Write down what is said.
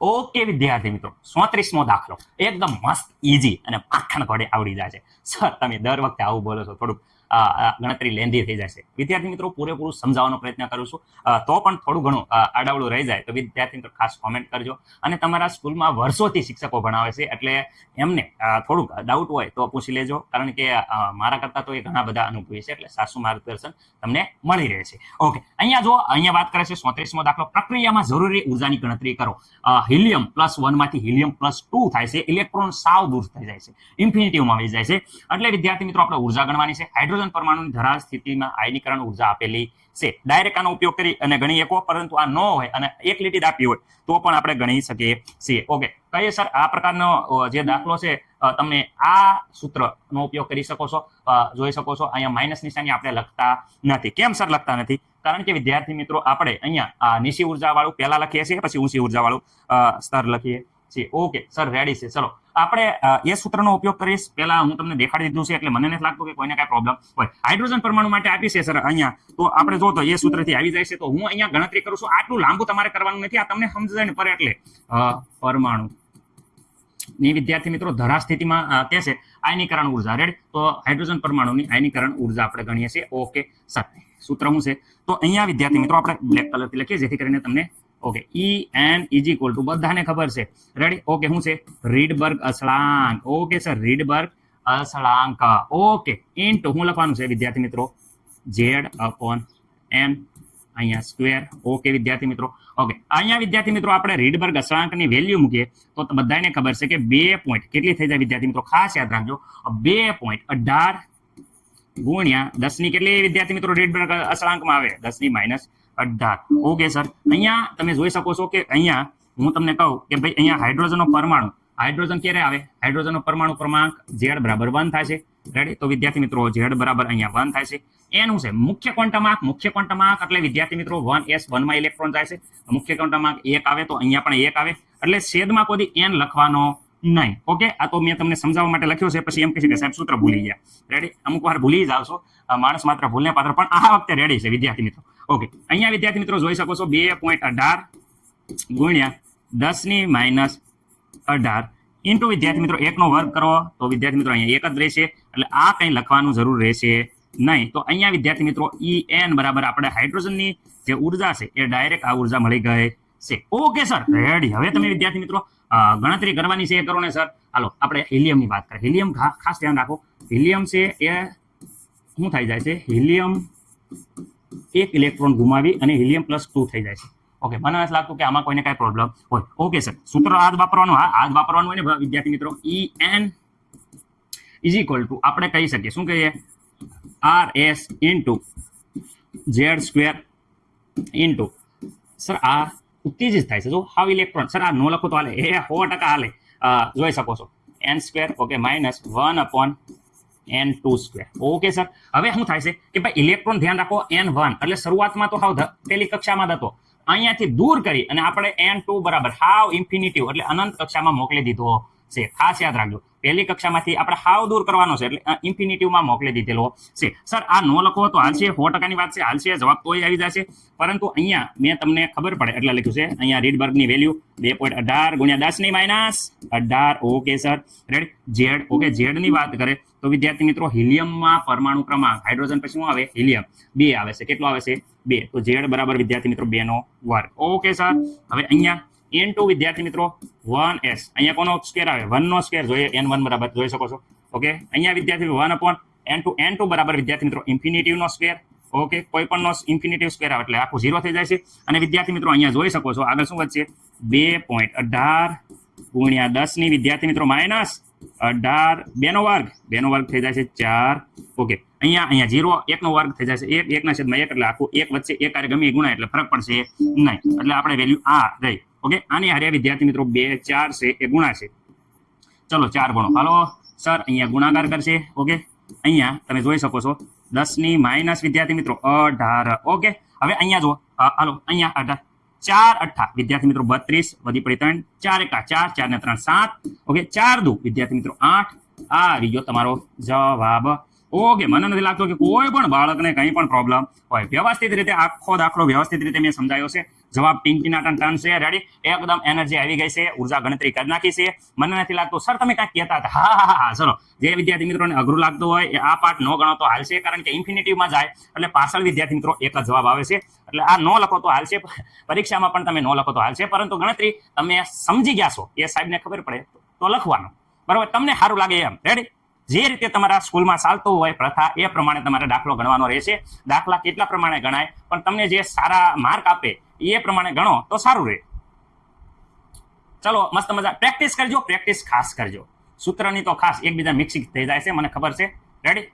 Okay વિદ્યાર્થી મિત્રો, 34મો દાખલો એકદમ મસ્ત ઈઝી અને પાખણ ઘોડે આવડી જાય છે. સર તમે દર વખતે આવું બોલો છો, થોડુંક ગણતરી લેન્ધી થઈ જશે. વિદ્યાર્થી મિત્રો પૂરેપૂરું સમજાવવાનો પ્રયત્ન કરું છું, તો પણ થોડું ઘણું આડાવડું રહી જાય તો વિદ્યાર્થી મિત્રો ખાસ કોમેન્ટ કરજો. અને તમારા સ્કૂલમાં વર્ષોથી શિક્ષકો ભણાવે છે એટલે એમને થોડુંક ડાઉટ હોય તો પૂછી લેજો, કારણ કે મારા કરતા તો એ ઘણા બધા અનુભવી છે, એટલે સાચું માર્ગદર્શન તમને મળી રહે છે. ઓકે, અહીંયા વાત કરે છે 34મો દાખલો, પ્રક્રિયામાં જરૂરી ઉર્જાની ગણતરી કરો. હિલિયમ +1 માંથી હિલિયમ +2 થાય છે, ઇલેક્ટ્રોન સાવ દૂર થઈ જાય છે, ઇન્ફિનિટીમાં વહી જાય છે. એટલે વિદ્યાર્થી મિત્રો આપણે ઉર્જા ગણવાની છે. હાઇડ્રોજન પરમાણુની ધરાર સ્થિતિમાં આયનીકરણ ઉર્જા આપેલી છે. ડાયરેક્ટ આનો ઉપયોગ કરી અને ગણી શકો, પરંતુ આ ન હોય અને એક લીટી આપી હોય તો પણ આપણે ગણી શકીએ છીએ. ઓકે, કહીએ સર આ પ્રકારનો જે દાખલો છે તમે આ સૂત્રનો ઉપયોગ કરી શકો છો. જોઈ શકો છો અહીંયા માઇનસ નિશાની આપણે લખતા નથી. કેમ સર લખતા નથી? કારણ કે વિદ્યાર્થી મિત્રો આપણે અહીંયા નીચી ઉર્જા વાળું પહેલા લખીએ છીએ, પછી ઊંચી ઉર્જા વાળું સ્તર લખીએ છીએ. ઓકે સર, રેડી છે. ચલો આપણે એ સૂત્રનો ઉપયોગ કરીશ. પહેલા હું તમને દેખાડી દીધું છે એટલે મને નથી લાગતું કે કોઈને કાંઈ પ્રોબ્લેમ હોય. હાઇડ્રોજન પરમાણુ માટે આપી છે સર અહીંયા, તો આપણે જો તો એ સૂત્રથી આવી જાય છે. તો હું અહીંયા ગણતરી કરું છું. આટલું લાંબુ તમારે કરવાનું નથી, આ તમને સમજાય ને પર એટલે પરમાણુ ની વિદ્યાર્થી મિત્રો ધરા સ્થિતિમાં કે છે આયનીકરણ ઉર્જા. રેડી? તો હાઇડ્રોજન પરમાણુની આયનીકરણ ઉર્જા આપણે ગણીએ છીએ. ઓકે સર, સૂત્ર શું છે? તો અહીંયા વિદ્યાર્થી મિત્રો આપણે બ્લેક કલરથી લખીએ જેથી કરીને તમને ઓકે En = બધાને ખબર છે. રેડી? ઓકે, શું છે? રીડબર્ગ અચળાંક. ઓકે સર, રીડબર્ગ અચળાંક. ઓકે, ઇન્ટુ શું લખવાનું છે વિદ્યાર્થી મિત્રો? Z/n અહીંયા સ્ક્વેર. ઓકે વિદ્યાર્થી મિત્રો. ઓકે, અહીંયા વિદ્યાર્થી મિત્રો આપણે રીડબર્ગ અચળાંકની વેલ્યુ મૂકીએ તો બધાને ખબર છે કે 2 પોઈન્ટ કેટલી થઈ જાય વિદ્યાર્થી મિત્રો? ખાસ યાદ રાખજો, 2.18 ગુણ્યા 10 ની કેટલી વિદ્યાર્થી મિત્રો રીડબર્ગ અચળાંકમાં આવે? 10 - 18. ઓકે સર, અહીંયા તમે જોઈ શકો છો કે અહીંયા હું તમને કહું કે ભાઈ અહીંયા હાઇડ્રોજનનો પરમાણુ, હાઇડ્રોજન ક્યારે આવે? હાઇડ્રોજનનો પરમાણુ ક્રમાંક Z = 1 થાય છે. રેડી? તો વિદ્યાર્થી મિત્રો Z = અહીંયા 1 થાય છે. એનું છે મુખ્ય ક્વોન્ટમ આંક એટલે વિદ્યાર્થી મિત્રો 1s 1 માં ઇલેક્ટ્રોન જાય છે. મુખ્ય ક્વોન્ટમ આંક 1 આવે તો અહીંયા પણ 1 આવે, એટલે છેદમાં કોઈ n લખવાનો નહીં. ઓકે, આ તો મેં તમને સમજાવવા માટે લખ્યું છે, પછી એમ કહી કે સાહેબ સૂત્ર ભૂલી ગયા. રેડી? અમુક વાર ભૂલી જાવ છો, માણસ માત્ર ભૂલને પાત્ર, પણ આ વખતે રેડી છે વિદ્યાર્થી મિત્રો. ઓકે, અહીંયા વિદ્યાર્થી મિત્રો જોઈ શકો છો 2.18 ગુણ્યા 10 - 18 ઇન્ટુ વિદ્યાર્થી મિત્રો 1 નો વર્ગ કરો તો વિદ્યાર્થી મિત્રો અહીંયા 1 જ રહેશે, એટલે આ કંઈ લખવાનું જરૂર રહેશે નહીં. તો અહીંયા વિદ્યાર્થી મિત્રો En બરાબર આપણે હાઇડ્રોજનની જે ઉર્જા છે એ ડાયરેક્ટ આ ઉર્જા મળી ગઈ છે. Okay sir, ready. હવે તમે વિદ્યાર્થી મિત્રો ગણતરી કરવાની છે એ કરો ને સર. હાલો આપણે હિલિયમની વાત કરીએ. હિલિયમ ખાસ ધ્યાન રાખો, હિલિયમ છે એ શું થઈ જાય છે? હિલિયમ 1 ઇલેક્ટ્રોન ગુમાવી અને હિલિયમ +2 થઈ જાય છે. ઓકે, મને નથી લાગતું કે આમાં કોઈને કાંઈ પ્રોબ્લેમ હોય. ઓકે સર, સૂત્ર આ જ વાપરવાનું. આ જ વાપરવાનું હોય ને વિદ્યાર્થી મિત્રો. En = આપણે કહી શકીએ, શું કહીએ? RS × Z² ઇન્ટુ સર આ ઉત્તેજિત થાય છે. જો હાવ ઇલેક્ટ્રોન સર આ નો લખો તો હાલે, એ 100% હાલે. જોઈ શકો છો n². Okay, -1/n². Okay sir, હવે શું થાય છે કે ભાઈ ઇલેક્ટ્રોન ધ્યાન રાખો n1 એટલે શરૂઆતમાં તો હાવ પેલી કક્ષામાં જ હતો, અહીંયાથી દૂર કરી અને આપણે n2 બરાબર હાવ ઇન્ફિનિટિવ એટલે અનંત કક્ષામાં મોકલી દીધો છે. ખાસ યાદ રાખજો, પહેલી કક્ષામાંથી આપણે હાવ દૂર કરવાનો છે એટલે ઇન્ફિનિટિવમાં મોકલી દીધેલો છે. સર આ નો લખો તો હાલશે, 100%ની વાત છે, હાલશે, જવાબ તોય આવી જશે. પરંતુ અહીંયા મેં તમને ખબર પડે એટલે લખ્યું છે અહીંયા રીડબર્ગની વેલ્યુ 2.18 ગુણ્યા 10 - 18. Okay sir, ready? Z. Okay, Z ની વાત કરે તો વિદ્યાર્થી મિત્રો હિલિયમમાં પરમાણુ ક્રમાંક હાઇડ્રોજન પછી શું આવે? હિલિયમ 2 આવે છે. કેટલો આવે છે? 2. તો Z બરાબર વિદ્યાર્થી મિત્રો 2 નો વર્ગ. ઓકે સર, હવે અહીંયા n2 વિદ્યાર્થી મિત્રો 1s, અહીંયા કોનો સ્ક્વેર આવે? 1 નો સ્ક્વેર જોઈએ, n1 બરાબર જોઈ શકો છો. ઓકે, અહીંયા વિદ્યાર્થી 1/n2 બરાબર વિદ્યાર્થી મિત્રો ઇન્ફિનિટિવ નો સ્ક્વેર. ઓકે, કોઈ પણ નો ઇન્ફિનિટિવ સ્ક્વેર આવે એટલે આખું 0 થઈ જાય છે. અને વિદ્યાર્થી મિત્રો અહીંયા જોઈ શકો છો આગળ શું વધશે? 2.18 ગુણ્યા 10 ની વિદ્યાર્થી મિત્રો -18 2 નો વર્ગ થઈ જાય છે 4. ઓકે, અહીંયા 0 1 નો વર્ગ થઈ જાય છે 1 1 ના છેદમાં 1 એટલે આખું 1 વચ્ચે 1 આરે ગમે ગુણાય એટલે ફરક પડશે નહીં, એટલે આપણે વેલ્યુ આ રહી. ઓકે, આની હારે વિદ્યાર્થી મિત્રો 2 4 છે એ ગુણાશે. ચલો 4 ગણો. હાલો સર, અહીંયા ગુણાકાર કરશે. ઓકે, અહીંયા તમે જોઈ શકો છો 10 ની માઇનસ વિદ્યાર્થી મિત્રો 18. ઓકે, હવે અહીંયા જો હાલો અહીંયા 18 4 8 વિદ્યાર્થી મિત્રો 32 વધી પડી 3 4 1 4 4 ને 3 7. ઓકે, 4 2 વિદ્યાર્થી મિત્રો 8. આ આવી ગયો તમારો જવાબ. ઓકે, મને નથી લાગતું કે કોઈ પણ બાળકને કંઈ પણ પ્રોબ્લેમ હોય. વ્યવસ્થિત રીતે આખો દાખલો વ્યવસ્થિત રીતે મેં સમજાયો છે. જવાબ ટીંટીનાટન ટન છે. રેડી? એકદમ એનર્જી આવી ગઈ છે, ઉર્જા ગણતરી કરી નાખી છે. મને નથી લાગતું સર તમે કાંઈક કહેતા હતા. હા ચલો, જે વિદ્યાર્થી મિત્રોને અઘરું લાગતું હોય એ આ પાર્ટ નો ગણો તો હાલશે, કારણ કે ઇન્ફિનિટિવમાં જાય એટલે પાછળ વિદ્યાર્થી મિત્રો એક જ જવાબ આવે છે. એટલે આ નો લખો તો હાલશે, પરીક્ષામાં પણ તમે નો લખો તો હાલશે, પરંતુ ગણતરી તમે સમજી ગયા છો એ સાહેબને ખબર પડે તો લખવાનું, બરાબર? તમને સારું લાગે એમ. રેડી? જે રીતે તમારા સ્કૂલમાં ચાલતું હોય પ્રથા એ પ્રમાણે તમારે દાખલો ગણવાનો રહેશે. દાખલા કેટલા પ્રમાણે ગણાય, પણ તમને જે સારા માર્ક આપે એ પ્રમાણે ગણો તો સારું રહે. ચલો, મસ્ત મજા પ્રેક્ટિસ કરજો, પ્રેક્ટિસ ખાસ કરજો. સૂત્રની તો ખાસ એકબીજા મિક્સિંગ થઈ જાય છે, મને ખબર છે. રેડી?